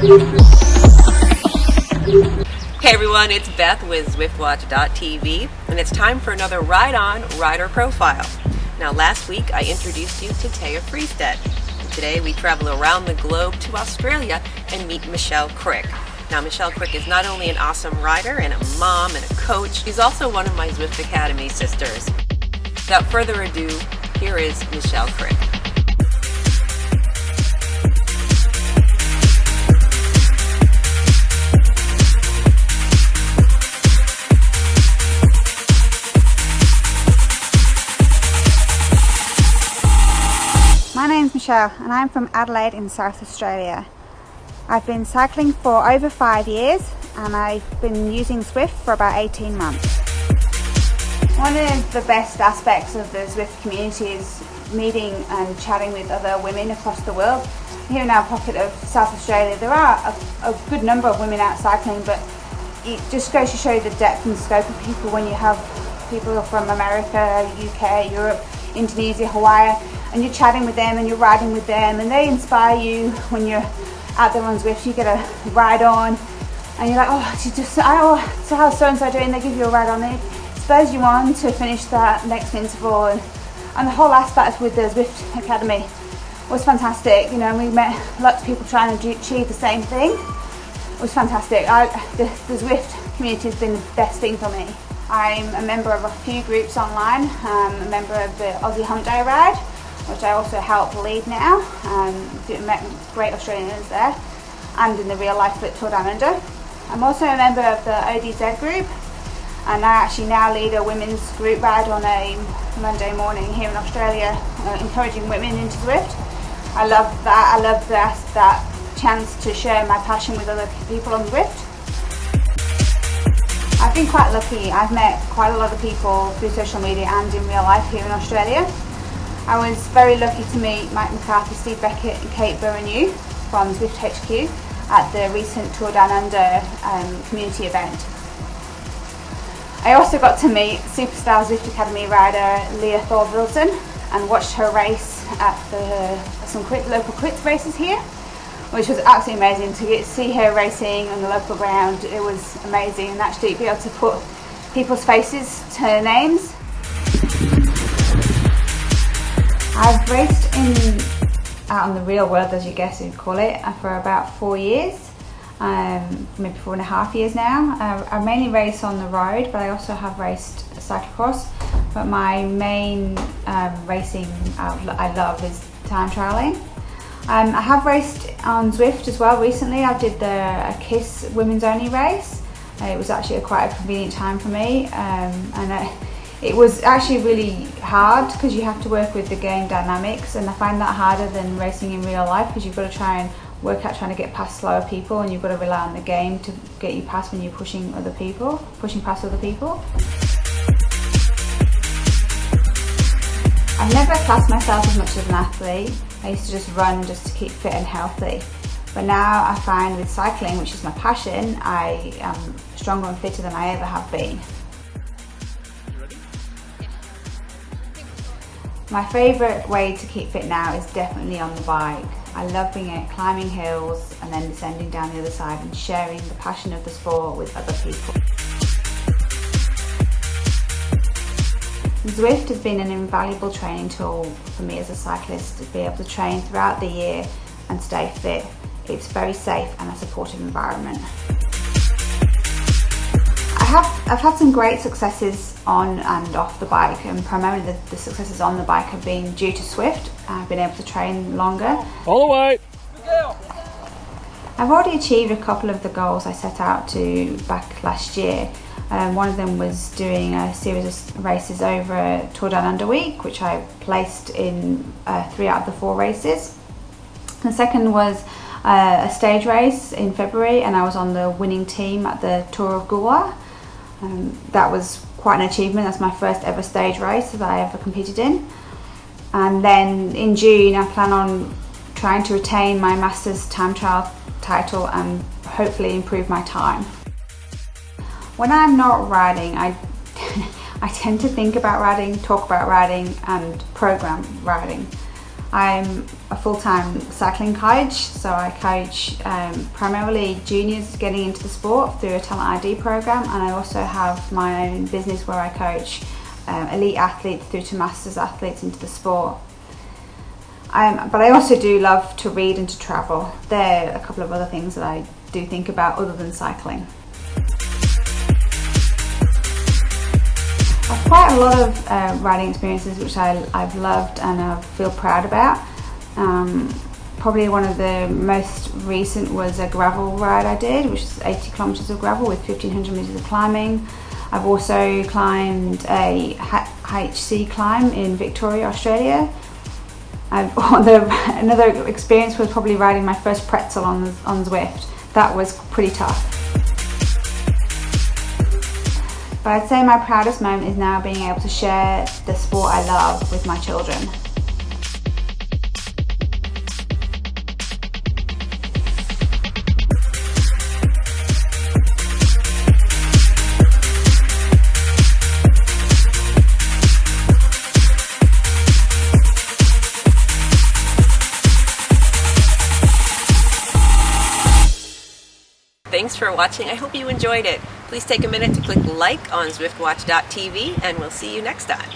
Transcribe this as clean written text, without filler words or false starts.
Hey everyone, it's Beth with ZwiftWatch.tv, and it's time for another RideOn Rider Profile. Now last week I introduced you to Taya Friestedt. Today we travel around the globe to Australia and meet MichelleCrick. Now MichelleCrick is not only an awesome rider and a mom and a coach, she's also one of my Zwift Academy sisters. Without further ado, here is MichelleCrick. My name's Michelle and I'm from Adelaide in South Australia. I've been cycling for over 5 years and I've been using Zwift for about 18 months. One of the best aspects of the Zwift community is meeting and chatting with other women across the world. Here in our pocket of South Australia there are a good number of women out cycling, but it just goes to show you the depth and scope of people when you have people from America, UK, Europe, Indonesia, Hawaii, and you're chatting with them and you're riding with them and they inspire you. When you're out there on Zwift, you get a ride on and you're like, so how's so-and-so doing? They give you a ride on, it spurs you on to finish that next interval, and the whole aspect with the Zwift Academy was fantastic. You know, we met lots of people trying to achieve the same thing. It was fantastic. The Zwift community has been the best thing for me. I'm a member of a few groups online. I'm a member of the Aussie Hump Day Ride, which I also help lead now. Met great Australians there, and in the real life Tour Down Under. I'm also a member of the ODZ group, and I actually now lead a women's group ride on a Monday morning here in Australia, encouraging women into Zwift. I love that. I love that chance to share my passion with other people on Zwift. I've been quite lucky. I've met quite a lot of people through social media and in real life here in Australia. I was very lucky to meet Mike McCarthy, Steve Beckett and Kate Burrenew from Zwift HQ at the recent Tour Down Under community event. I also got to meet superstar Zwift Academy rider Leah Thorvaldsen and watched her race at some local crits races here, which was absolutely amazing to see her racing on the local ground. It was amazing, and actually be able to put people's faces to names. I've raced out in the real world, as you guess you'd call it, for about 4 years, maybe 4.5 years now. I mainly race on the road, but I also have raced cyclocross. But my main racing I love is time trialing. I have raced on Zwift as well recently. I did a KISS women's only race. It was actually quite a convenient time for me, it was actually really hard because you have to work with the game dynamics, and I find that harder than racing in real life because you've got to try and work out trying to get past slower people, and you've got to rely on the game to get you past when you're pushing past other people. I've never classed myself as much as an athlete. I used to just run just to keep fit and healthy. But now I find with cycling, which is my passion, I am stronger and fitter than I ever have been. My favourite way to keep fit now is definitely on the bike. I love climbing hills and then descending down the other side and sharing the passion of the sport with other people. Zwift has been an invaluable training tool for me as a cyclist to be able to train throughout the year and stay fit. It's very safe and a supportive environment. I've had some great successes on and off the bike, and primarily the successes on the bike have been due to Zwift. I've been able to train longer. All the way! I've already achieved a couple of the goals I set out to back last year. One of them was doing a series of races over Tour Down Under week, which I placed in 3 out of the 4 races. The second was a stage race in February, and I was on the winning team at the Tour of Goa. That was quite an achievement. That's my first ever stage race that I ever competed in. And then in June I plan on trying to retain my Masters time trial title and hopefully improve my time. When I'm not riding, I tend to think about riding, talk about riding and program riding. I'm a full-time cycling coach, so I coach primarily juniors getting into the sport through a talent ID program, and I also have my own business where I coach elite athletes through to masters athletes into the sport. But I also do love to read and to travel. There are a couple of other things that I do think about other than cycling. I've quite a lot of riding experiences which I've loved and I feel proud about. Probably one of the most recent was a gravel ride I did, which is 80 kilometres of gravel with 1500 metres of climbing. I've also climbed a HC climb in Victoria, Australia. Another experience was probably riding my first pretzel on Zwift. That was pretty tough. But I'd say my proudest moment is now being able to share the sport I love with my children. Thanks for watching. I hope you enjoyed it. Please take a minute to click like on ZwiftWatch.tv, and we'll see you next time.